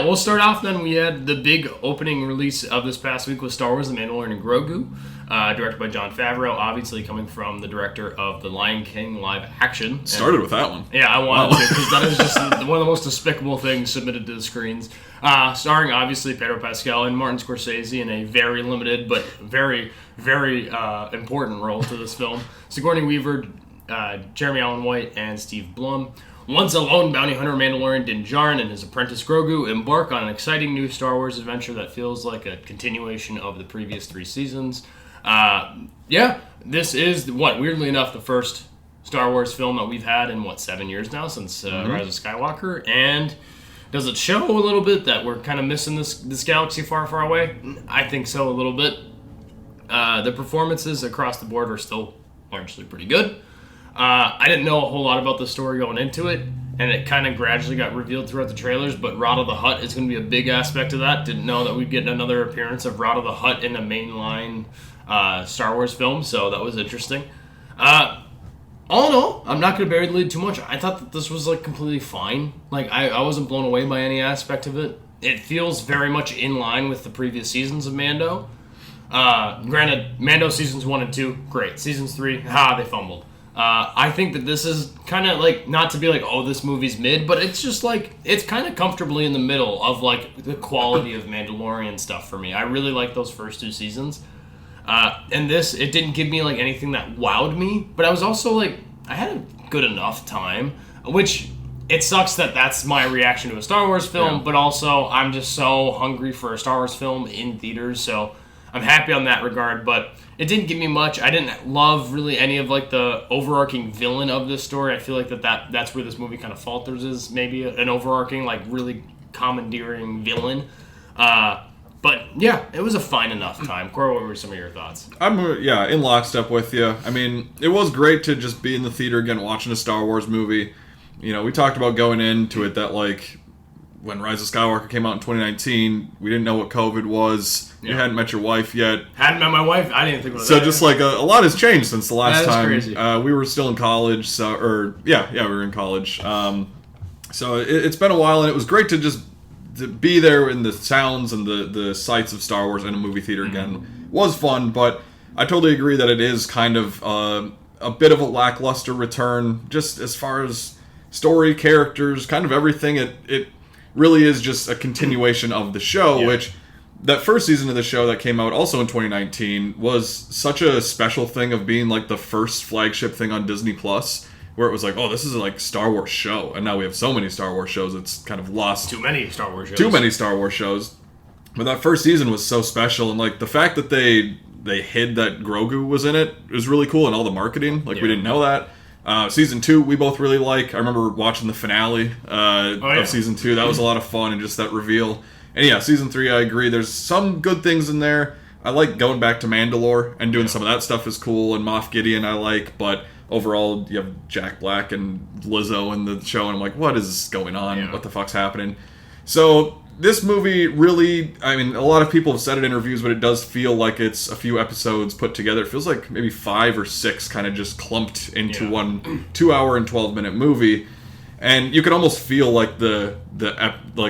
We'll start off then. We had the big opening release of this past week with Star Wars: The Mandalorian and Grogu, directed by Jon Favreau, obviously coming from the director of The Lion King live action. Started with that one. Yeah, I wanted to, because that is just one of the most despicable things submitted to the screens. Starring, obviously, Pedro Pascal and Martin Scorsese in a very limited but very, very important role to this film. Sigourney Weaver, Jeremy Allen White, and Steve Blum. Once a lone bounty hunter, Mandalorian Din Djarin and his apprentice Grogu embark on an exciting new Star Wars adventure that feels like a continuation of the previous 3 seasons. This is, weirdly enough, the first Star Wars film that we've had in, 7 years now, since Rise of Skywalker, and does it show a little bit that we're kind of missing this galaxy far, far away? I think so, a little bit. The performances across the board are still largely pretty good. I didn't know a whole lot about the story going into it, and it kind of gradually got revealed throughout the trailers, but Rada the Hutt is going to be a big aspect of that. Didn't know that we'd get another appearance of Rada the Hutt in a mainline Star Wars film, so that was interesting. All in all, I'm not going to bury the lead too much. I thought that this was, completely fine. I wasn't blown away by any aspect of it. It feels very much in line with the previous seasons of Mando. Granted, Mando seasons 1 and 2, great. Seasons 3, they fumbled. I think that this is kind of not to be this movie's mid, but it's just it's kind of comfortably in the middle of the quality of Mandalorian stuff for me. I really like those first 2 seasons. And this, it didn't give me anything that wowed me, but I was also I had a good enough time, which it sucks that that's my reaction to a Star Wars film, but also I'm just so hungry for a Star Wars film in theaters, so I'm happy on that regard, but it didn't give me much. I didn't love really any of the overarching villain of this story. I feel like that's where this movie kind of falters, is maybe an overarching really commandeering villain. But yeah, it was a fine enough time. Cora, what were some of your thoughts? I'm in lockstep with you. I mean, it was great to just be in the theater again watching a Star Wars movie. We talked about going into it that when Rise of Skywalker came out in 2019, we didn't know what COVID was. You hadn't met your wife yet. Hadn't met my wife? I didn't think about that. So just a lot has changed since the last time. Crazy. We were still in college, we were in college. So it's been a while, and it was great to just to be there in the sounds and the sights of Star Wars in a movie theater again. It was fun, but I totally agree that it is kind of a bit of a lackluster return, just as far as story, characters, kind of everything. It really is just a continuation of the show, which that first season of the show that came out also in 2019 was such a special thing of being the first flagship thing on Disney Plus, where it was this is a Star Wars show, and now we have so many Star Wars shows, it's kind of lost. Too many Star Wars shows. But that first season was so special, and the fact that they hid that Grogu was in it was really cool, and all the marketing, we didn't know that. Season 2, we both really like. I remember watching the finale of Season 2. That was a lot of fun, and just that reveal. And yeah, Season 3, I agree. There's some good things in there. I like going back to Mandalore and doing some of that stuff is cool, and Moff Gideon I like, but overall, you have Jack Black and Lizzo in the show, and I'm like, what is going on? Yeah. What the fuck's happening? So this movie really, I mean, a lot of people have said it in interviews, but it does feel like it's a few episodes put together. It feels like maybe 5 or 6 kind of just clumped into one 2-hour and 12-minute movie. And you can almost feel the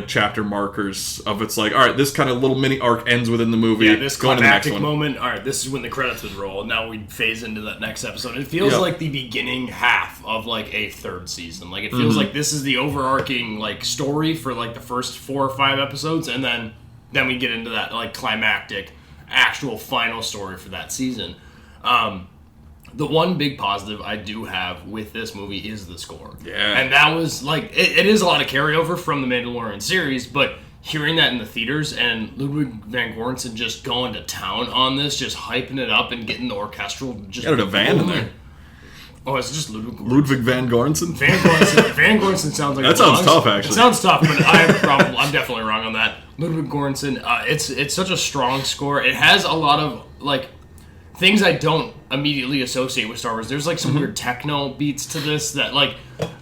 chapter markers of it's all right, this kind of little mini arc ends within the movie. Yeah, this climactic moment, all right, this is when the credits would roll, and now we phase into that next episode. It feels like the beginning half of a third season. It feels like this is the overarching story for the first 4 or 5 episodes, and then we get into that climactic actual final story for that season. The one big positive I do have with this movie is the score. Yeah. And that was, it is a lot of carryover from the Mandalorian series, but hearing that in the theaters and Ludwig van Göransson just going to town on this, just hyping it up and getting the orchestral just... Got a van in there. Oh, it's just Ludwig van Göransson? Van Göransson sounds like... That sounds tough, actually. It sounds tough, but I'm definitely wrong on that. Ludwig Göransson, it's such a strong score. It has a lot of, things I don't immediately associate with Star Wars. There's some weird techno beats to this that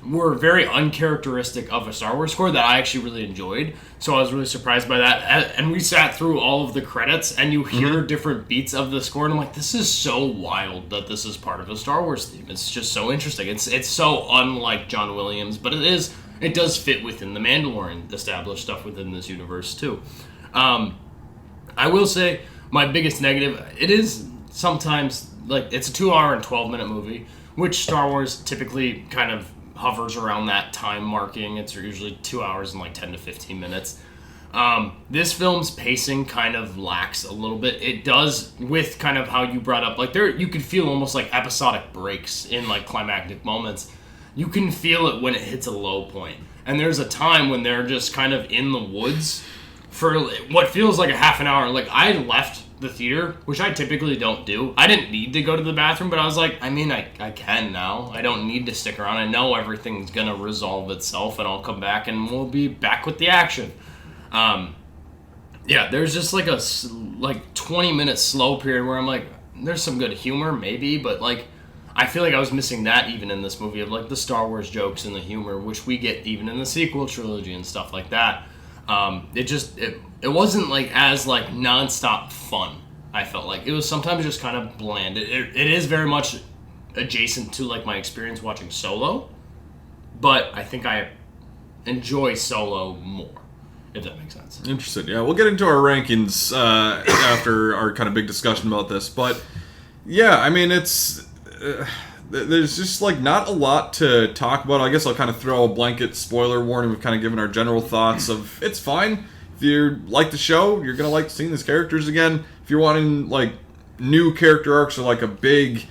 were very uncharacteristic of a Star Wars score that I actually really enjoyed. So I was really surprised by that. And we sat through all of the credits, and you hear different beats of the score, and I'm like, this is so wild that this is part of a Star Wars theme. It's just so interesting. It's so unlike John Williams, but it is it does fit within the Mandalorian established stuff within this universe too. I will say my biggest negative, it is sometimes, like, it's a 2 hour and 12-minute movie, which Star Wars typically kind of hovers around that time marking. It's usually 2 hours and like 10 to 15 minutes. This film's pacing kind of lacks a little bit. It does, with kind of how you brought up, like, there you could feel almost like episodic breaks in like climactic moments. You can feel it when it hits a low point. And there's a time when they're just kind of in the woods for what feels like a half an hour. Like, I left the theater, which I typically don't do. I didn't need to go to the bathroom, but I was like, I mean, I can now. I don't need to stick around. I know everything's going to resolve itself, and I'll come back, and we'll be back with the action. Yeah, there's just like a 20-minute slow period where I'm like, there's some good humor, maybe, but like, I feel like I was missing that even in this movie, of like the Star Wars jokes and the humor, which we get even in the sequel trilogy and stuff like that. It wasn't like as like nonstop fun. I felt like it was sometimes just kind of bland. It is very much adjacent to like my experience watching Solo, but I think I enjoy Solo more, if that makes sense. Interesting. Yeah, we'll get into our rankings after our kind of big discussion about this, but yeah, I mean, it's there's just like not a lot to talk about. I guess I'll kind of throw a blanket spoiler warning. We've kind of given our general thoughts of it's fine. If you like the show, you're gonna like seeing these characters again. If you're wanting like new character arcs or like a big,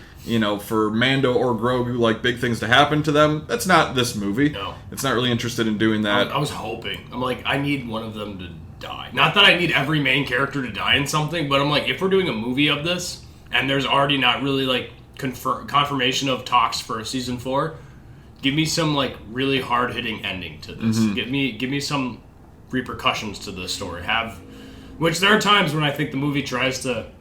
for Mando or Grogu, like big things to happen to them, that's not this movie. No. It's not really interested in doing that. I was hoping. I'm like, I need one of them to die. Not that I need every main character to die in something, but I'm like, if we're doing a movie of this, and there's already not really like confirmation of talks for season 4, give me some like really hard-hitting ending to this. Mm-hmm. Give me some repercussions to this story. Which there are times when I think the movie tries to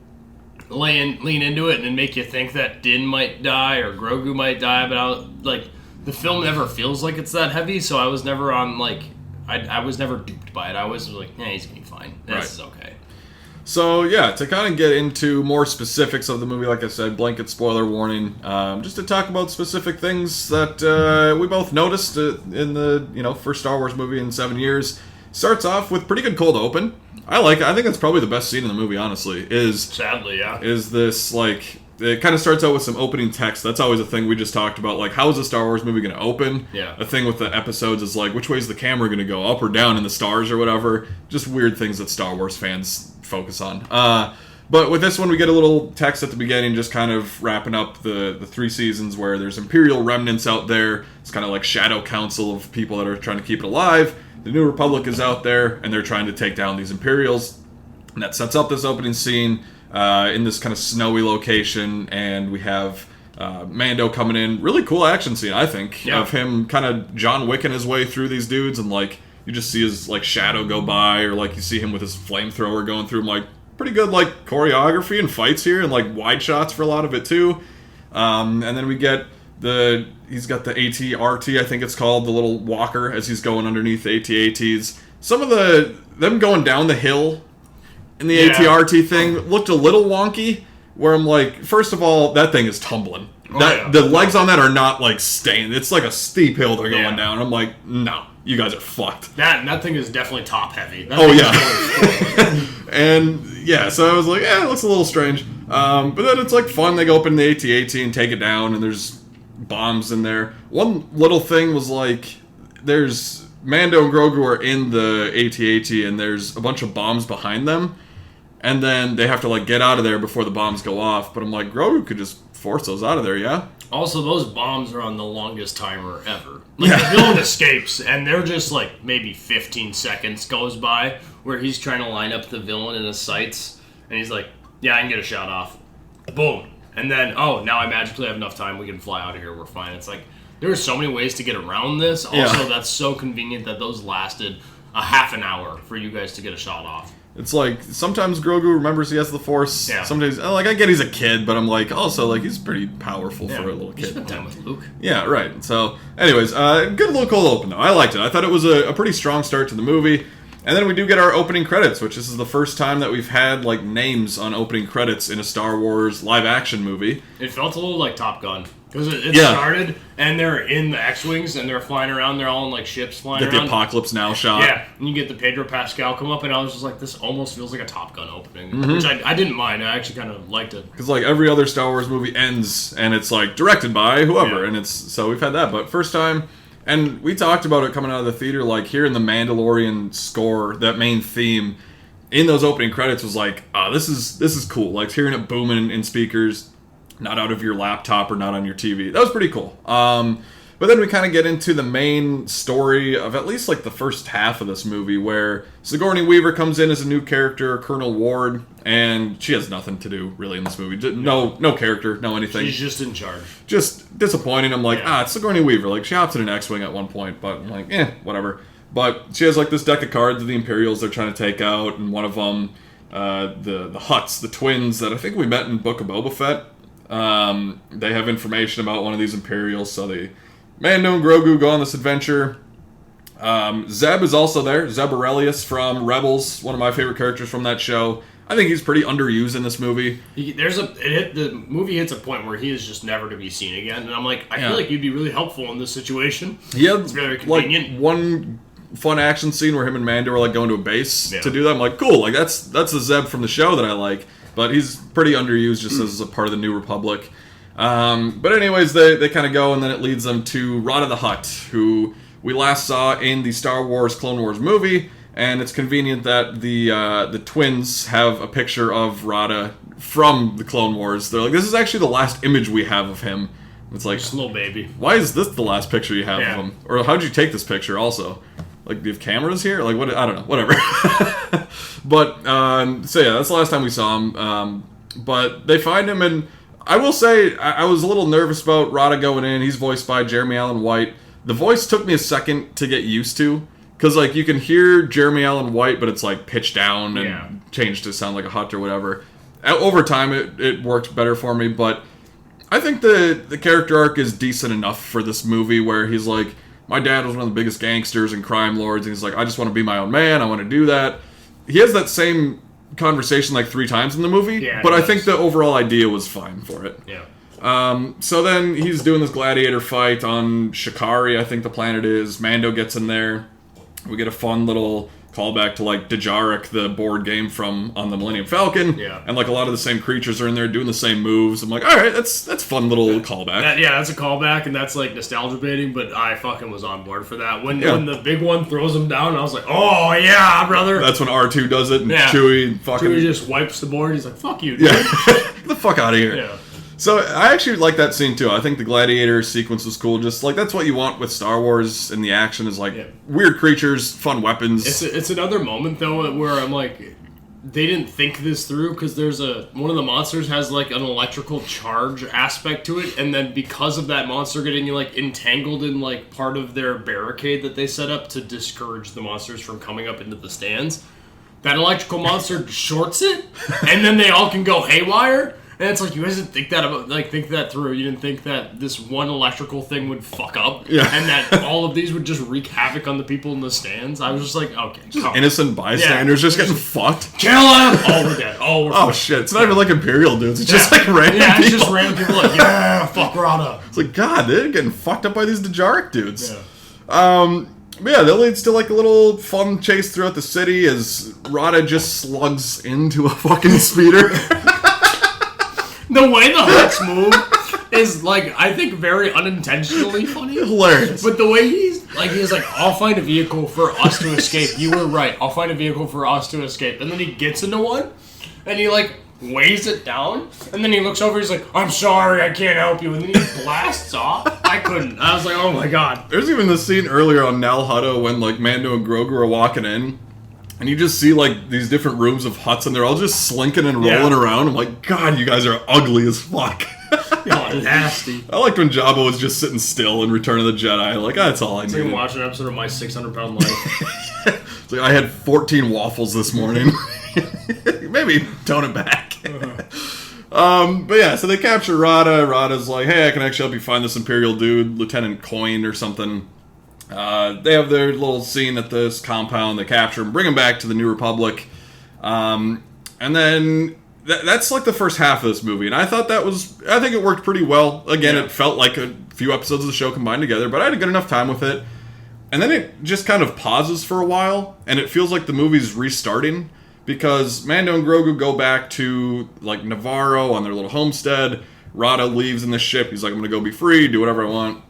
lean into it and then make you think that Din might die or Grogu might die, but the film never feels like it's that heavy, so I was never on like I was never duped by it. I was like, he's gonna be fine. This is okay. So, yeah, to kind of get into more specifics of the movie, like I said, blanket spoiler warning, just to talk about specific things that we both noticed in the, first Star Wars movie in 7 years. Starts off with pretty good cold open. I like it. I think that's probably the best scene in the movie, honestly, Sadly, yeah. Is this, like, it kind of starts out with some opening text. That's always a thing we just talked about, like, how is a Star Wars movie going to open? Yeah. The thing with the episodes is, like, which way is the camera going to go, up or down in the stars or whatever? Just weird things that Star Wars fans focus on. But with this one, we get a little text at the beginning, just kind of wrapping up the 3 seasons where there's Imperial remnants out there. It's kind of like shadow council of people that are trying to keep it alive. The New Republic is out there, and they're trying to take down these Imperials. And that sets up this opening scene in this kind of snowy location, and we have Mando coming in. Really cool action scene, I think, of him kind of John Wicking his way through these dudes, and like you just see his like shadow go by, or like you see him with his flamethrower going through. I'm like, pretty good like choreography and fights here, and like wide shots for a lot of it too. And then we get he's got the AT-RT, I think it's called, the little walker as he's going underneath the AT-ATs. Some of them going down the hill in the AT-RT thing looked a little wonky, where I'm like, first of all, that thing is tumbling. The legs on that are not like staying. It's like a steep hill they're going down. I'm like, no, you guys are fucked. That thing is definitely top heavy. And yeah, so I was like, it looks a little strange. But then it's like fun. They go up in the AT-AT and take it down, and there's bombs in there. One little thing was like, there's Mando and Grogu are in the AT-AT, and there's a bunch of bombs behind them, and then they have to like get out of there before the bombs go off. But I'm like, Grogu could just force those out of there, yeah? Also, those bombs are on the longest timer ever. Like, the villain escapes, and they're just like maybe 15 seconds goes by where he's trying to line up the villain in his sights, and he's like, I can get a shot off. Boom. And then, now I magically have enough time, we can fly out of here, we're fine. It's like, there are so many ways to get around this. Also, that's so convenient that those lasted a half an hour for you guys to get a shot off. It's like, sometimes Grogu remembers he has the Force. Yeah. Sometimes, like, I get he's a kid, but I'm like, also, like, he's pretty powerful for a little kid. You spent time with Luke. Yeah, right. So, anyways, good little cold open, though. I liked it. I thought it was a pretty strong start to the movie. And then we do get our opening credits, which this is the first time that we've had, like, names on opening credits in a Star Wars live-action movie. It felt a little like Top Gun. Because it started, and they're in the X-Wings, and they're flying around. They're all in, like, ships flying around. Get the Apocalypse Now shot. Yeah, and you get the Pedro Pascal come up, and I was just like, this almost feels like a Top Gun opening. Which I didn't mind. I actually kind of liked it. Because, like, every other Star Wars movie ends, and it's, like, directed by whoever. And so we've had that. But first time, and we talked about it coming out of the theater, like, hearing the Mandalorian score, that main theme, in those opening credits was like, this is cool. Like, hearing it booming in speakers, not out of your laptop or not on your TV. That was pretty cool. But then we kind of get into the main story of at least like the first half of this movie, where Sigourney Weaver comes in as a new character, Colonel Ward, and she has nothing to do really in this movie. No character, no anything. She's just in charge. Just disappointing. I'm like, it's Sigourney Weaver. Like, she hops in an X-Wing at one point, but I'm like, whatever. But she has like this deck of cards of the Imperials they're trying to take out, and one of them, the Hutts, the twins that I think we met in Book of Boba Fett. They have information about one of these Imperials, so Mando and Grogu go on this adventure. Zeb is also there. Zeb Aurelius from Rebels, one of my favorite characters from that show. I think he's pretty underused in this movie. The movie hits a point where he is just never to be seen again, and I'm like, I feel like you'd be really helpful in this situation. Yeah, it's very convenient. Like one fun action scene where him and Mando are like going to a base to do that. I'm like, cool. Like that's the Zeb from the show that I like. But he's pretty underused just as a part of the New Republic. But anyways, they kind of go, and then it leads them to Rada the Hutt, who we last saw in the Star Wars Clone Wars movie. And it's convenient that the twins have a picture of Rada from the Clone Wars. They're like, this is actually the last image we have of him. It's like, just a little baby. Why is this the last picture you have of him? Or how'd you take this picture also? Like, do you have cameras here? Like, what? I don't know. Whatever. But, so yeah, that's the last time we saw him. But they find him, and I will say, I was a little nervous about Rada going in. He's voiced by Jeremy Allen White. The voice took me a second to get used to. Because, like, you can hear Jeremy Allen White, but it's, like, pitched down and changed to sound like a Hutt or whatever. Over time, it worked better for me, but I think the character arc is decent enough for this movie, where he's like, my dad was one of the biggest gangsters and crime lords, and he's like, I just want to be my own man, I want to do that. He has that same conversation like 3 times in the movie, but I think the overall idea was fine for it. Yeah. So then he's doing this gladiator fight on Shikari, I think the planet is. Mando gets in there. We get a fun little callback to like Dejarik, the board game on the Millennium Falcon. Yeah. And like a lot of the same creatures are in there doing the same moves. I'm like, all right, that's fun little callback. That's a callback, and that's like nostalgia baiting, but I fucking was on board for that. When the big one throws him down, I was like, oh yeah, brother. That's when R2 does it, and Chewie just wipes the board. He's like, fuck you, dude. Yeah. Get the fuck out of here. Yeah. So I actually like that scene too. I think the gladiator sequence was cool. Just like that's what you want with Star Wars, and the action is like weird creatures, fun weapons. It's another moment though where I'm like, they didn't think this through, because there's one of the monsters has like an electrical charge aspect to it, and then because of that monster getting like entangled in like part of their barricade that they set up to discourage the monsters from coming up into the stands, that electrical monster shorts it, and then they all can go haywire. And it's like, you guys didn't think that through. You didn't think that this one electrical thing would fuck up, and that all of these would just wreak havoc on the people in the stands. I was just like, okay, just innocent bystanders just getting fucked. Kill them! Oh, we're dead. Oh, shit! It's not even like Imperial dudes. It's just like random people. Yeah, it's just random people like, fuck Rada. It's like, God, they're getting fucked up by these Dejarik dudes. Yeah. But yeah, that leads to like a little fun chase throughout the city as Rada just slugs into a fucking speeder. The way the Hutts move is, like, I think very unintentionally funny. Hilarious. But the way he's like, I'll find a vehicle for us to escape. You were right. I'll find a vehicle for us to escape. And then he gets into one, and he, like, weighs it down, and then he looks over, he's like, I'm sorry, I can't help you. And then he blasts off. I couldn't. I was like, oh my god. There's even this scene earlier on Nal Hutta when, like, Mando and Grogu are walking in. And you just see, like, these different rooms of Hutts, and they're all just slinking and rolling around. I'm like, God, you guys are ugly as fuck. Oh, nasty. I liked when Jabba was just sitting still in Return of the Jedi. Like, that's all I needed. It's like watching an episode of My 600-Pound Life. It's like, I had 14 waffles this morning. Maybe tone it back. But yeah, so they capture Rada. Rada's like, hey, I can actually help you find this Imperial dude, Lieutenant Coin or something. They have their little scene at this compound. They capture him, bring him back to the New Republic. And then that's like the first half of this movie, and I thought I think it worked pretty well. Again, Yeah. it felt like a few episodes of the show combined together, but I had a good enough time with it. And then it just kind of pauses for a while, and it feels like the movie's restarting, because Mando and Grogu go back to, like, Navarro on their little homestead. Rada leaves in the ship. He's like, I'm going to go be free, do whatever I want.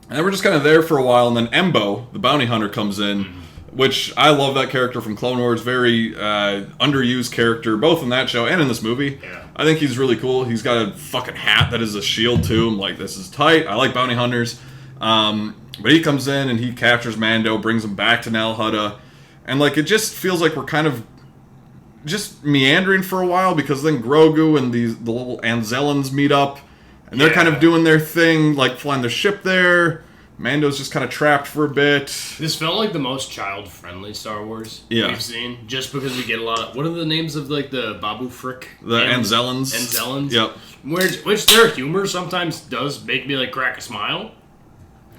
And then we're just kind of there for a while, and then Embo, the bounty hunter, comes in, which I love that character from Clone Wars. Very underused character, both in that show and in this movie. Yeah. I think he's really cool. He's got a fucking hat that is a shield, too. I'm like, this is tight. I like bounty hunters. But he comes in and he captures Mando, brings him back to Nal Hutta, and like it just feels like we're kind of just meandering for a while, because then Grogu and the little Anzellans meet up, and they're kind of doing their thing, like flying their ship there. Mando's just kind of trapped for a bit. This felt like the most child-friendly Star Wars we've seen, just because we get a lot of... What are the names of, like, the Babu Frick? The Anzellans. Anzellans. Yep. Which their humor sometimes does make me, like, crack a smile.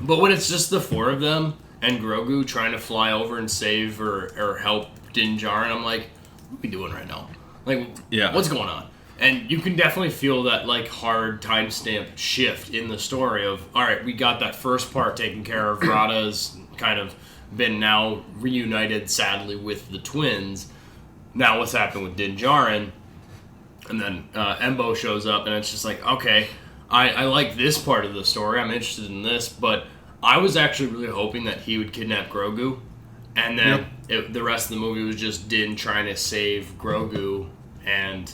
But when it's just the four of them and Grogu trying to fly over and save or help Din Djarin, I'm like, what are we doing right now? Like, what's going on? And you can definitely feel that, like, hard timestamp shift in the story of, all right, we got that first part taken care of. Rada's kind of been now reunited, sadly, with the twins. Now what's happened with Din Djarin? And then Embo shows up, and it's just like, okay, I like this part of the story. I'm interested in this, but I was actually really hoping that he would kidnap Grogu, and then the rest of the movie was just Din trying to save Grogu, and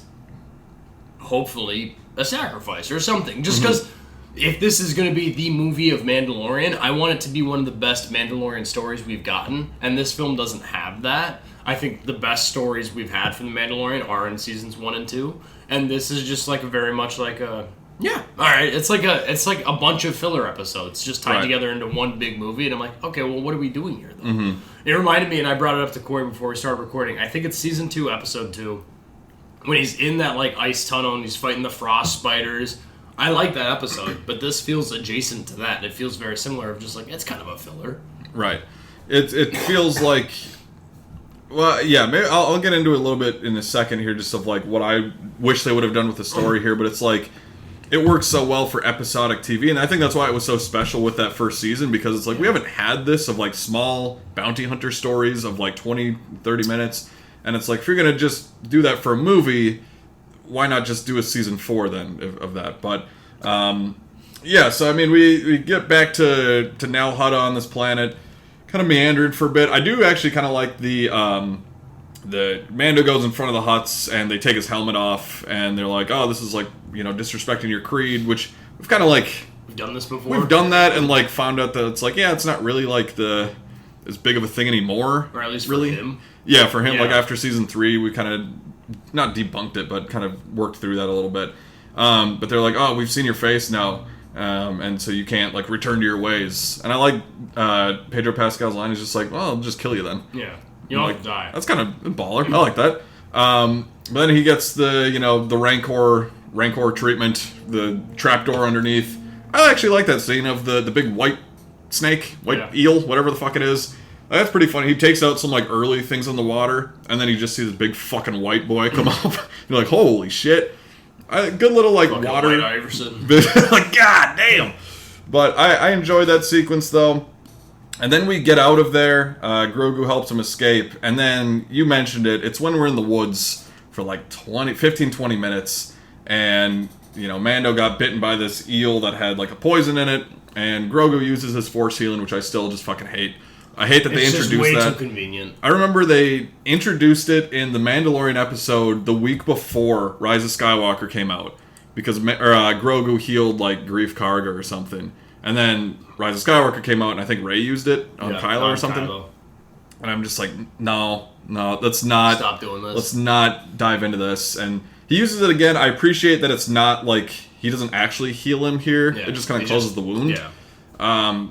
hopefully a sacrifice or something. Just because if this is going to be the movie of Mandalorian, I want it to be one of the best Mandalorian stories we've gotten, and this film doesn't have that. I think the best stories we've had from The Mandalorian are in seasons 1 and 2, and this is just like very much like a... Yeah, all right. It's like a bunch of filler episodes just tied together into one big movie, and I'm like, okay, well, what are we doing here, though? It reminded me, and I brought it up to Corey before we started recording. I think it's season 2, episode 2, when he's in that like ice tunnel and he's fighting the frost spiders. I like that episode, but this feels adjacent to that. It feels very similar. Of just like it's kind of a filler, right? It feels like. Well, yeah, maybe I'll get into it a little bit in a second here, just of like what I wish they would have done with the story here, but it's like. It works so well for episodic TV, and I think that's why it was so special with that first season, because it's like we haven't had this of like small bounty hunter stories of like 20, 30 minutes, and it's like if you're going to just do that for a movie, why not just do a season 4 then of that? But yeah, so I mean we get back to Nal Hutta on this planet, kind of meandered for a bit. I do actually kind of like the Mando goes in front of the huts and they take his helmet off and they're like, oh, this is like, you know, disrespecting your creed, which we've kind of like... We've done this before. We've done that and like found out that it's like, yeah, it's not really like as big of a thing anymore. Or at least really. For him. Yeah, for him. Yeah. Like after season 3, we kind of, not debunked it, but kind of worked through that a little bit. But they're like, oh, we've seen your face now. And so you can't like return to your ways. And I like Pedro Pascal's line is just like, well, I'll just kill you then. Yeah. You don't have to die. That's kind of a baller. I like that. But then he gets the, you know, the Rancor treatment, the trapdoor underneath. I actually like that scene of the big white snake, eel, whatever the fuck it is. That's pretty funny. He takes out some like early things in the water, and then you just see this big fucking white boy come up. You're like, holy shit. Good little like fucking water. White Iverson. Like, god damn. But I enjoy that sequence though. And then we get out of there. Grogu helps him escape. And then, you mentioned it, it's when we're in the woods for like 15, 20 minutes. And, you know, Mando got bitten by this eel that had like a poison in it. And Grogu uses his force healing, which I still just fucking hate. I hate that they introduced that. It's just way too convenient. I remember they introduced it in the Mandalorian episode the week before Rise of Skywalker came out. Because Grogu healed like Grief Karga or something. And then Rise of Skywalker came out, and I think Rey used it on Kylo or something. Kylo. And I'm just like, no, let's not. Stop doing this. Let's not dive into this. And he uses it again. I appreciate that it's not like he doesn't actually heal him here. Yeah, it just kind of closes the wound. Yeah.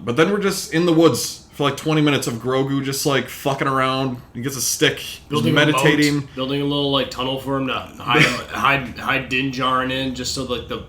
But then we're just in the woods for like 20 minutes of Grogu just like fucking around. He gets a stick, building meditating, a boat, building a little like tunnel for him to hide Din Djarin in, just so like the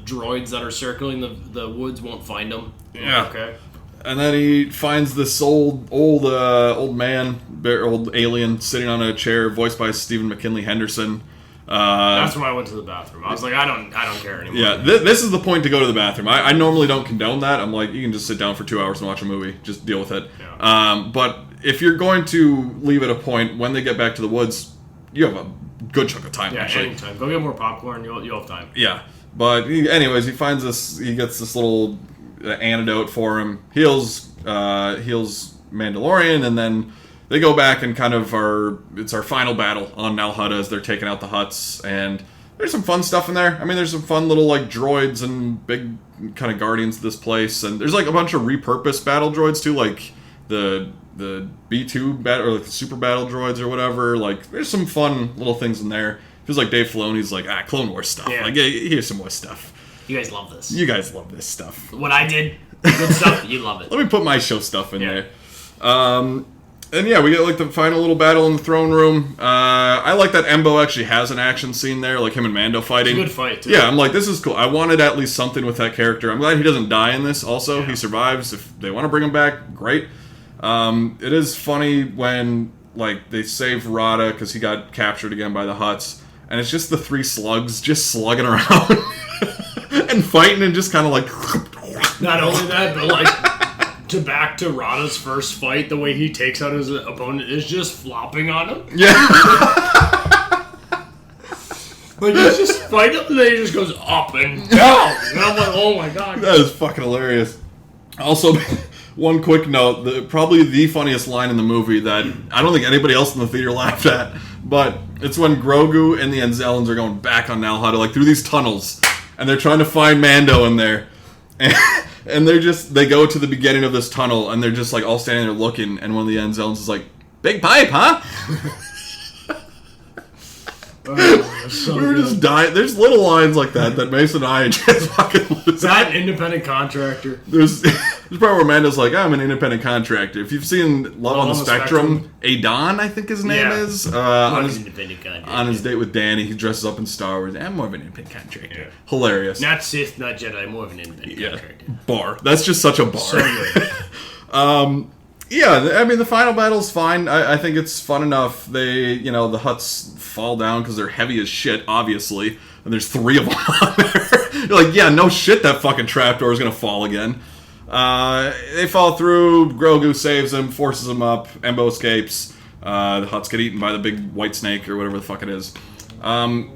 droids that are circling the woods won't find him. Yeah. Okay. And then he finds this old man, old alien, sitting on a chair, voiced by Stephen McKinley Henderson. That's when I went to the bathroom. I was like, I don't care anymore. Yeah, this is the point to go to the bathroom. I normally don't condone that. I'm like, you can just sit down for 2 hours and watch a movie. Just deal with it. Yeah. But if you're going to leave at a point, when they get back to the woods, you have a good chunk of time, actually. Anytime. Go get more popcorn. You'll have time. Yeah. But anyways, he finds this. He gets this little antidote for him. Heals Mandalorian, and then they go back and kind of it's our final battle on Nal Hutta as they're taking out the Hutts, and there's some fun stuff in there. I mean, there's some fun little like droids and big kind of guardians of this place, and there's like a bunch of repurposed battle droids too, like the B2 battle or like the super battle droids or whatever. Like, there's some fun little things in there. Feels like Dave Filoni's like, Clone Wars stuff. Yeah. Like, here's some more stuff. You guys love this. You guys love this stuff. What I did, good stuff. You love it. Let me put my show stuff in there. And yeah, we get like the final little battle in the throne room. I like that Embo actually has an action scene there, like him and Mando fighting. It's a good fight, too. Yeah, I'm like, this is cool. I wanted at least something with that character. I'm glad he doesn't die in this also. Yeah. He survives. If they want to bring him back, great. It is funny when like they save Rada because he got captured again by the Hutts, and it's just the 3 slugs just slugging around and fighting and just kind of like... Not only that, but like... back to Rada's first fight, the way he takes out his opponent is just flopping on him. Yeah. Like, he's just fighting him, and then he just goes up and down. And I'm like, oh my god. That is fucking hilarious. Also, one quick note, probably the funniest line in the movie that I don't think anybody else in the theater laughed at, but it's when Grogu and the Anzellans are going back on Nal Hutta, like through these tunnels, and they're trying to find Mando in there. And they go to the beginning of this tunnel, and they're just like all standing there looking, and one of the Anzellans is like, "Big pipe, huh?" So we were just dying. There's little lines like that Mason and I just fucking lose. Is that an independent contractor? There's part where Amanda's like, I'm an independent contractor. If you've seen Love on the Spectrum, Adon, I think his name is. On his date with Danny, he dresses up in Star Wars. I'm more of an independent contractor. Yeah. Hilarious. Not Sith, not Jedi, more of an independent contractor. Bar. That's just such a bar. So good. Yeah, I mean, the final battle's fine. I think it's fun enough. The Hutts fall down because they're heavy as shit, obviously. And there's 3 of them on there. You're like, yeah, no shit, that fucking trapdoor is going to fall again. They fall through. Grogu saves them, forces them up. Embo escapes. The Hutts get eaten by the big white snake or whatever the fuck it is. I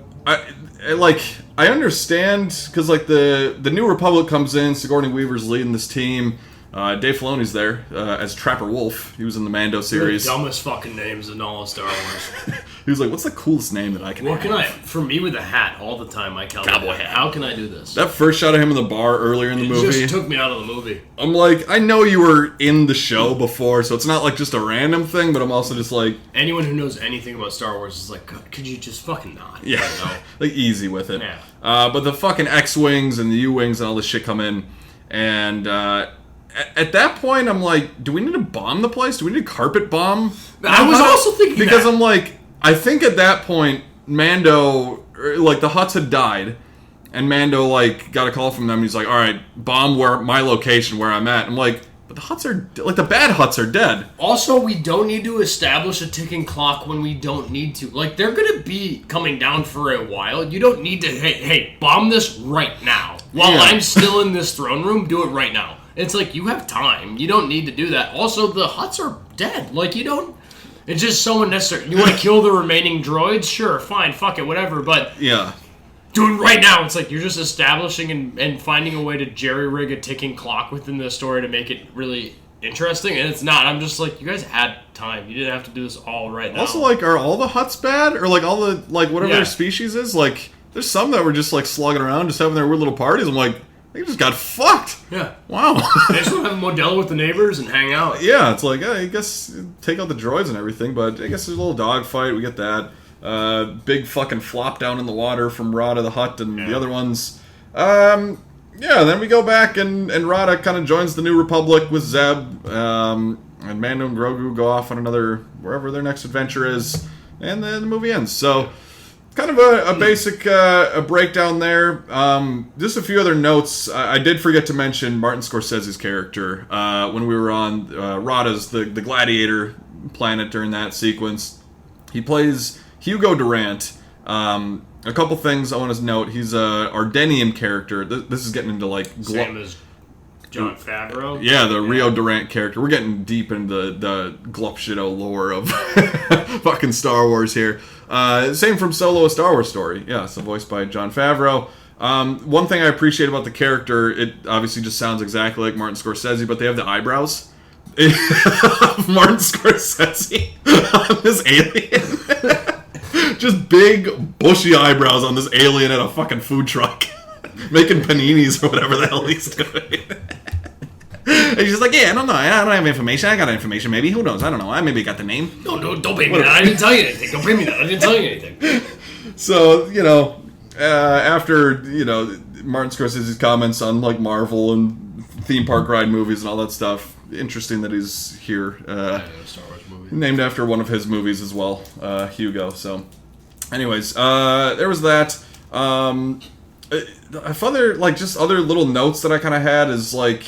understand, because like the New Republic comes in. Sigourney Weaver's leading this team. Dave Filoni's there as Trapper Wolf. He was in the Mando series. The dumbest fucking names in all of Star Wars. He was like, what's the coolest name that I can have? For me with a hat all the time, I cowboy hat. How can I do this? That first shot of him in the bar earlier in the movie. It just took me out of the movie. I'm like, I know you were in the show before, so it's not like just a random thing, but I'm also just like... Anyone who knows anything about Star Wars is like, could you just fucking not? Yeah, like easy with it. Yeah. But the fucking X-Wings and the U-Wings and all this shit come in, and... at that point, I'm like, do we need to bomb the place? Do we need to carpet bomb? I was also thinking because I'm like, I think at that point, Mando, like the Hutts had died, and Mando like got a call from them. And he's like, all right, bomb my location where I'm at. I'm like, but the Hutts are like the bad Hutts are dead. Also, we don't need to establish a ticking clock when we don't need to. Like, they're gonna be coming down for a while. You don't need to. Hey, bomb this right now while I'm still in this throne room. Do it right now. It's like, you have time. You don't need to do that. Also, the Hutts are dead. Like, you don't... It's just so unnecessary. You want to kill the remaining droids? Sure, fine, fuck it, whatever. But yeah, do it right now. It's like, you're just establishing and finding a way to jerry-rig a ticking clock within the story to make it really interesting. And it's not. I'm just like, you guys had time. You didn't have to do this all right now. Also, like, are all the Hutts bad? Or, like, all the... Like, whatever their species is? Like, there's some that were just, like, slugging around, just having their weird little parties. I'm like... They just got fucked. Yeah. Wow. They just want to have a Modelo with the neighbors and hang out. Yeah, it's like, I guess take out the droids and everything, but I guess there's a little dogfight. We get that. Big fucking flop down in the water from Rada the Hutt and the other ones. Then we go back and Rada kind of joins the New Republic with Zeb. And Mando and Grogu go off on wherever their next adventure is. And then the movie ends. So... Kind of a basic a breakdown there. Just a few other notes. I did forget to mention Martin Scorsese's character when we were on Rada's the Gladiator planet during that sequence. He plays Hugo Durant. A couple things I want to note. He's a Ardenian character. This is getting into like... Same as Jon Favreau? Yeah, the Rio Durant character. We're getting deep into the Glupshido lore of fucking Star Wars here. Same from Solo: A Star Wars Story. Yeah, so voiced by Jon Favreau. One thing I appreciate about the character, it obviously just sounds exactly like Martin Scorsese, but they have the eyebrows of Martin Scorsese on this alien. Just big, bushy eyebrows on this alien at a fucking food truck. Making paninis or whatever the hell he's doing. And he's just like, yeah, I don't know. I don't have information. I got information, maybe. Who knows? I don't know. I maybe got the name. No, don't pay me that. I didn't tell you anything. Don't pay me that. I didn't tell you anything. So, after, Martin Scorsese's comments on, like, Marvel and theme park ride movies and all that stuff, interesting that he's here. Star Wars movie. Named after one of his movies as well, Hugo. So, anyways, there was that. Other little notes that I kind of had is, like,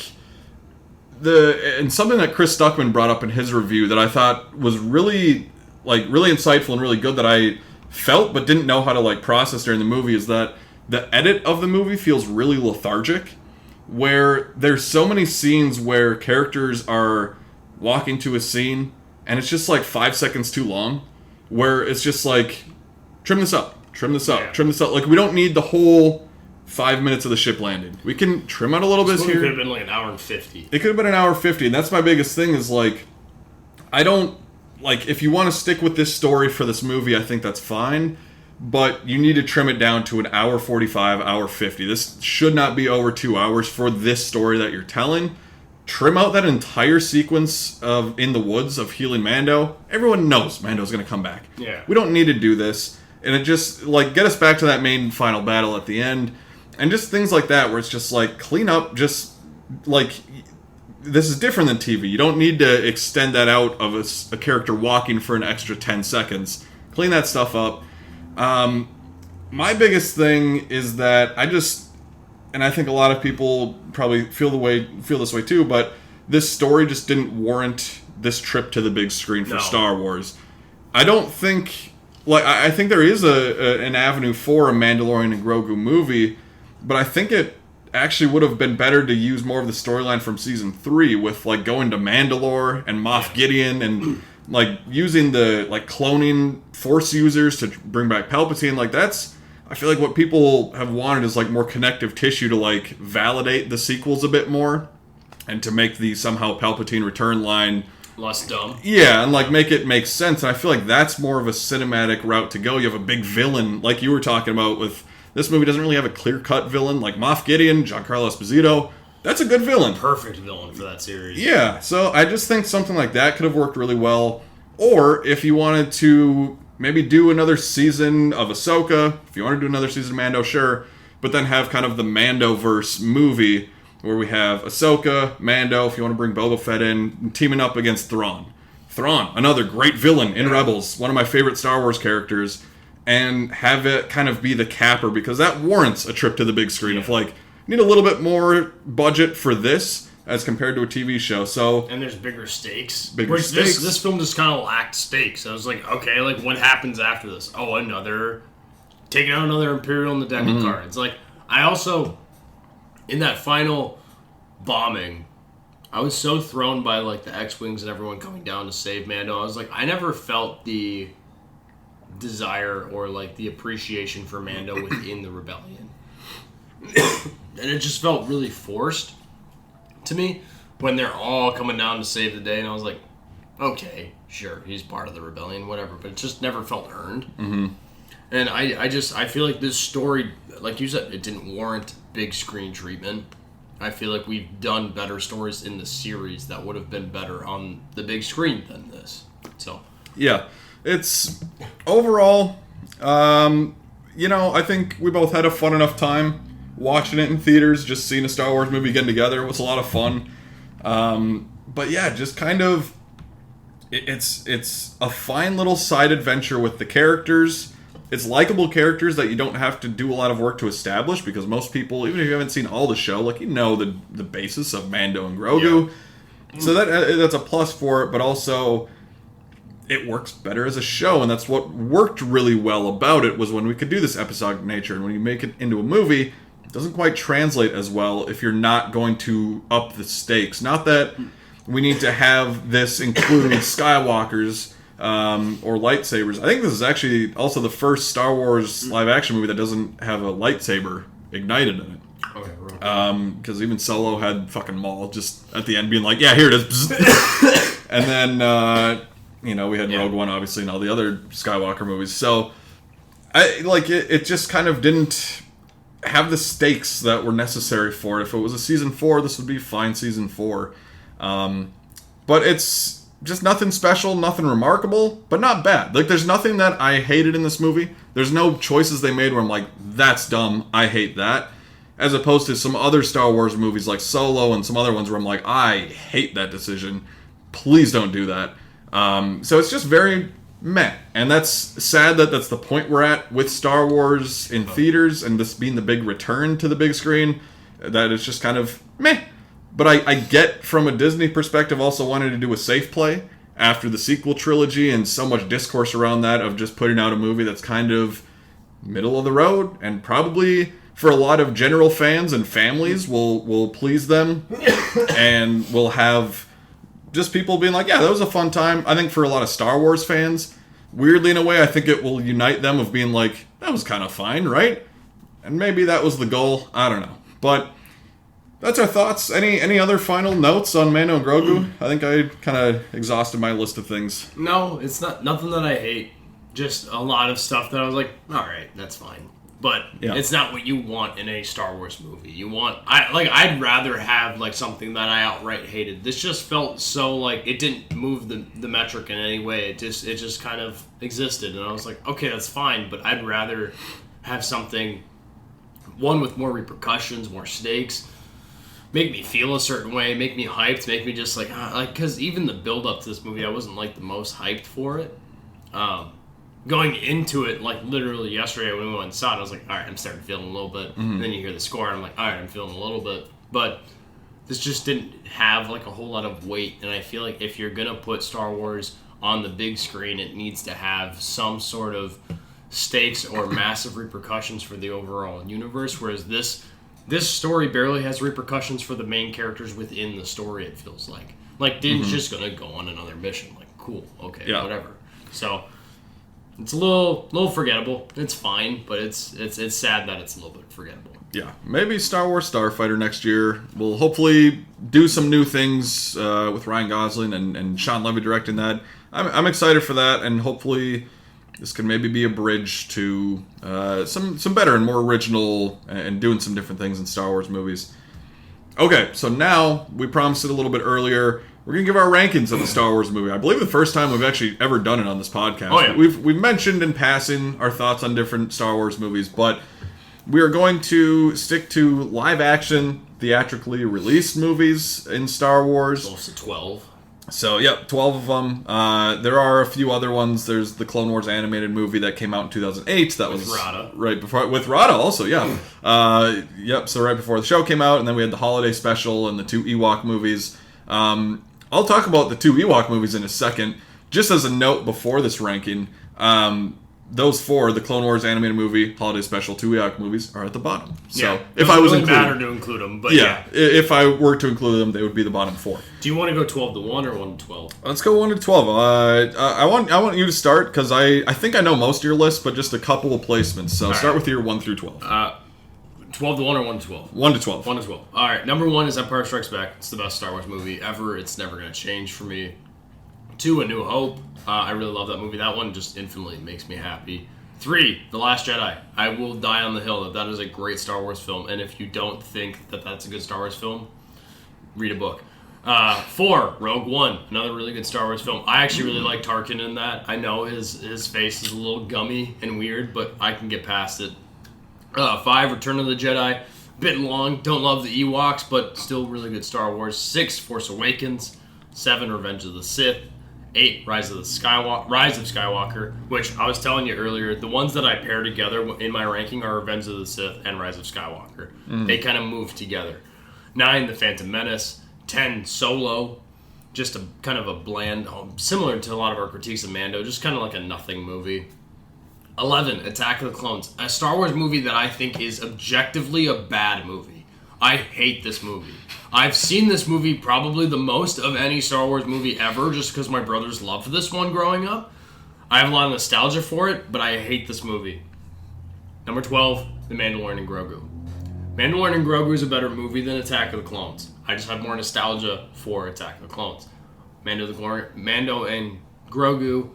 and something that Chris Stuckman brought up in his review that I thought was really insightful and really good that I felt but didn't know how to, like, process during the movie is that the edit of the movie feels really lethargic, where there's so many scenes where characters are walking to a scene and it's just like 5 seconds too long, where it's just like, trim this up. Like, we don't need the whole 5 minutes of the ship landing. We can trim out a little bit here. It could have been like an hour and 50. It could have been an hour 50, and that's my biggest thing is, like, I don't, like, if you want to stick with this story for this movie, I think that's fine, but you need to trim it down to an hour 45, hour 50. This should not be over 2 hours for this story that you're telling. Trim out that entire sequence of in the woods of healing Mando. Everyone knows Mando's going to come back. Yeah. We don't need to do this. And it just, like, get us back to that main final battle at the end. And just things like that where it's just, like, clean up, just, like, this is different than TV. You don't need to extend that out of a character walking for an extra 10 seconds. Clean that stuff up. My biggest thing is that and I think a lot of people probably feel this way too, but this story just didn't warrant this trip to the big screen for Star Wars. I don't think, like, I think there is an avenue for a Mandalorian and Grogu movie, but I think it actually would have been better to use more of the storyline from season 3 with, like, going to Mandalore and Moff Gideon and, like, using the, like, cloning Force users to bring back Palpatine. Like, that's, I feel like what people have wanted is, like, more connective tissue to, like, validate the sequels a bit more and to make the somehow Palpatine return line less dumb. Yeah, and, like, make it make sense. And I feel like that's more of a cinematic route to go. You have a big villain, like you were talking about with this movie doesn't really have a clear-cut villain. Like Moff Gideon, Giancarlo Esposito, that's a good villain. Perfect villain for that series. Yeah, so I just think something like that could have worked really well. Or if you wanted to maybe do another season of Ahsoka, if you want to do another season of Mando, sure, but then have kind of the Mandoverse movie where we have Ahsoka, Mando, if you want to bring Boba Fett in, teaming up against Thrawn. Thrawn, another great villain in Rebels, one of my favorite Star Wars characters, and have it kind of be the capper, because that warrants a trip to the big screen of, like, need a little bit more budget for this as compared to a TV show. So, and there's bigger stakes. Stakes. This film just kind of lacked stakes. I was like, okay, like, what happens after this? Oh, taking out another Imperial in the deck of cards. Like, I also, in that final bombing, I was so thrown by, like, the X-Wings and everyone coming down to save Mando. I was like, I never felt the desire or, like, the appreciation for Mando within the rebellion. And it just felt really forced to me when they're all coming down to save the day, and I was like, okay, sure, he's part of the rebellion, whatever, but it just never felt earned. Mm-hmm. And I feel like this story, like you said, it didn't warrant big screen treatment. I feel like we've done better stories in the series that would have been better on the big screen than this. So yeah, it's overall, I think we both had a fun enough time watching it in theaters. Just seeing a Star Wars movie again together was a lot of fun. But yeah, just kind of, it's a fine little side adventure with the characters. It's likable characters that you don't have to do a lot of work to establish, because most people, even if you haven't seen all the show, like, the basis of Mando and Grogu. Yeah. So that's a plus for it, but also it works better as a show, and that's what worked really well about it, was when we could do this episodic nature, and when you make it into a movie, it doesn't quite translate as well if you're not going to up the stakes. Not that we need to have this include Skywalkers or lightsabers. I think this is actually also the first Star Wars live-action movie that doesn't have a lightsaber ignited in it. Okay, right. Because even Solo had fucking Maul just at the end being like, yeah, here it is. And then, we had Rogue One, obviously, and all the other Skywalker movies. So, it just kind of didn't have the stakes that were necessary for it. If it was a season 4, this would be fine season 4. But it's just nothing special, nothing remarkable, but not bad. Like, there's nothing that I hated in this movie. There's no choices they made where I'm like, that's dumb, I hate that. As opposed to some other Star Wars movies like Solo and some other ones where I'm like, I hate that decision. Please don't do that. So it's just very meh. And that's sad that that's the point we're at with Star Wars in theaters and this being the big return to the big screen, that it's just kind of meh. But I get from a Disney perspective also wanting to do a safe play after the sequel trilogy and so much discourse around that of just putting out a movie that's kind of middle of the road and probably for a lot of general fans and families will please them and will have just people being like, yeah, that was a fun time. I think for a lot of Star Wars fans, weirdly in a way, I think it will unite them of being like, that was kind of fine, right? And maybe that was the goal. I don't know. But that's our thoughts. Any other final notes on Mando and Grogu? I think I kind of exhausted my list of things. No, it's nothing that I hate. Just a lot of stuff that I was like, all right, that's fine. But it's not what you want in a Star Wars movie. I'd rather have like something that I outright hated. This just felt so like it didn't move the metric in any way. It just kind of existed, and I was like, okay, that's fine. But I'd rather have something, one with more repercussions, more stakes, make me feel a certain way, make me hyped, make me just like because even the build up to this movie, I wasn't like the most hyped for it. Going into it, like literally yesterday when we went and saw it, I was like, all right, I'm starting feeling a little bit. Mm-hmm. And then you hear the score, and I'm like, all right, I'm feeling a little bit. But this just didn't have like a whole lot of weight. And I feel like if you're going to put Star Wars on the big screen, it needs to have some sort of stakes or massive repercussions for the overall universe. Whereas this story barely has repercussions for the main characters within the story, it feels like. Like, Din's just going to go on another mission. Like, cool, okay, whatever. So it's a little forgettable. It's fine, but it's sad that it's a little bit forgettable. Yeah, maybe Star Wars Starfighter next year. We'll hopefully do some new things with Ryan Gosling and Sean Levy directing that. I'm excited for that, and hopefully this can maybe be a bridge to some better and more original and doing some different things in Star Wars movies. Okay, so now, we promised it a little bit earlier, we're going to give our rankings of the Star Wars movie. I believe the first time we've actually ever done it on this podcast. Oh, yeah. We've mentioned in passing our thoughts on different Star Wars movies, but we are going to stick to live-action, theatrically released movies in Star Wars. Also 12. So, 12 of them. There are a few other ones. There's the Clone Wars animated movie that came out in 2008. That was Rada. Right before, with Rada also, yeah. So right before the show came out, and then we had the holiday special and the 2 Ewok movies. I'll talk about the 2 Ewok movies in a second. Just as a note before this ranking, those 4, the Clone Wars animated movie, holiday special, 2 Ewok movies, are at the bottom. So if I was really matter to include them, but if I were to include them, they would be the bottom 4. Do you want to go 12 to 1 or 1 to 12? Let's go 1 to 12. I want you to start because I think I know most of your list, but just a couple of placements. So start with your 1 through 12. 12 to 1 or 1 to 12? 1 to 12. 1 to 12. All right, number 1 is Empire Strikes Back. It's the best Star Wars movie ever. It's never going to change for me. 2, A New Hope. I really love that movie. That one just infinitely makes me happy. 3, The Last Jedi. I will die on the hill that is a great Star Wars film. And if you don't think that that's a good Star Wars film, read a book. 4, Rogue One. Another really good Star Wars film. I actually really like Tarkin in that. I know his face is a little gummy and weird, but I can get past it. 5, Return of the Jedi. Bit long. Don't love the Ewoks, but still really good Star Wars. 6, Force Awakens. 7, Revenge of the Sith. 8, Rise of Skywalker, which I was telling you earlier, the ones that I pair together in my ranking are Revenge of the Sith and Rise of Skywalker. They kind of move together. 9, The Phantom Menace. 10, Solo. just a kind of a bland, similar to a lot of our critiques of Mando, just kind of like a nothing movie. 11, Attack of the Clones, a Star Wars movie that I think is objectively a bad movie. I hate this movie. I've seen this movie probably the most of any Star Wars movie ever, just because my brothers loved this one growing up. I have a lot of nostalgia for it, but I hate this movie. Number 12, The Mandalorian and Grogu. Mandalorian and Grogu is a better movie than Attack of the Clones. I just have more nostalgia for Attack of the Clones. Mando and Grogu,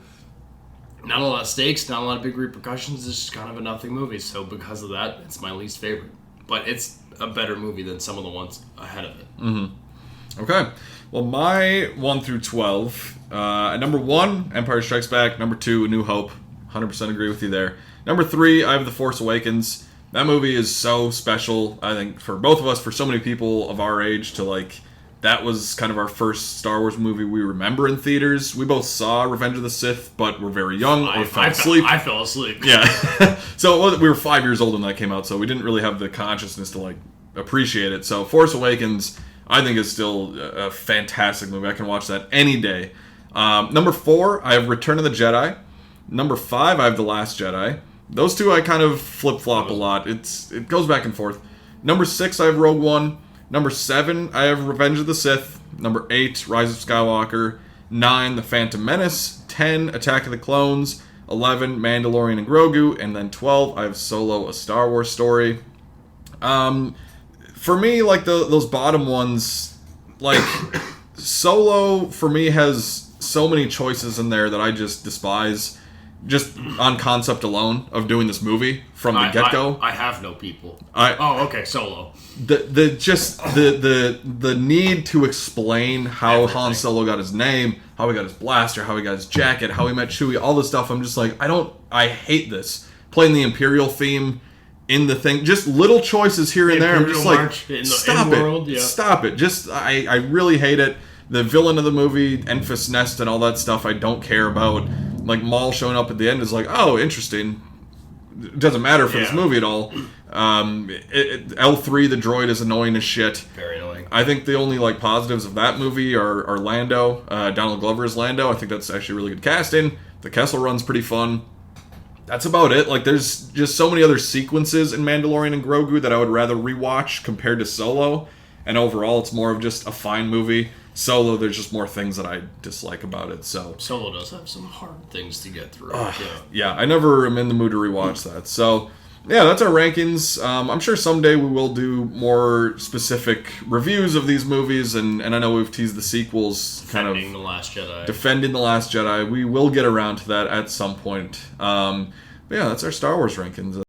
not a lot of stakes, not a lot of big repercussions. It's just kind of a nothing movie. So because of that, it's my least favorite. But it's a better movie than some of the ones ahead of it. Mm-hmm. Okay. Well, my 1 through 12. At number 1, Empire Strikes Back. Number 2, A New Hope. 100% agree with you there. Number 3, I have The Force Awakens. That movie is so special, I think, for both of us, for so many people of our age to, like, that was kind of our first Star Wars movie we remember in theaters. We both saw Revenge of the Sith, but were very young or fell asleep. I fell asleep. Yeah. So we were 5 years old when that came out, so we didn't really have the consciousness to, like, appreciate it. So Force Awakens, I think, is still a fantastic movie. I can watch that any day. Number 4, I have Return of the Jedi. Number 5, I have The Last Jedi. Those two I kind of flip-flop a lot. It goes back and forth. Number 6, I have Rogue One. Number 7, I have Revenge of the Sith. Number 8, Rise of Skywalker. 9, The Phantom Menace. 10, Attack of the Clones. 11, Mandalorian and Grogu. And then 12, I have Solo, A Star Wars Story. For me, like, those bottom ones, like, Solo, for me, has so many choices in there that I just despise. Just on concept alone of doing this movie from the get-go. I have no people. Okay, Solo. The need to explain how Han Solo got his name, how he got his blaster, how he got his jacket, how he met Chewie, all this stuff. I'm just like, I hate this. Playing the Imperial theme in the thing, just little choices here and there. I'm just like, stop it. Yeah. Stop it. Just, I really hate it. The villain of the movie, Enfys Nest and all that stuff, I don't care about. Like, Maul showing up at the end is like, oh, interesting. It doesn't matter for this movie at all. L3, the droid, is annoying as shit. Very annoying. I think the only, like, positives of that movie are Lando. Donald Glover is Lando. I think that's actually really good casting. The Kessel Run's pretty fun. That's about it. Like, there's just so many other sequences in Mandalorian and Grogu that I would rather rewatch compared to Solo. And overall, it's more of just a fine movie. Solo, there's just more things that I dislike about it. So Solo does have some hard things to get through. Yeah, I never am in the mood to rewatch that. So, yeah, that's our rankings. I'm sure someday we will do more specific reviews of these movies, and I know we've teased the sequels. Defending The Last Jedi. Defending The Last Jedi. We will get around to that at some point. But yeah, that's our Star Wars rankings.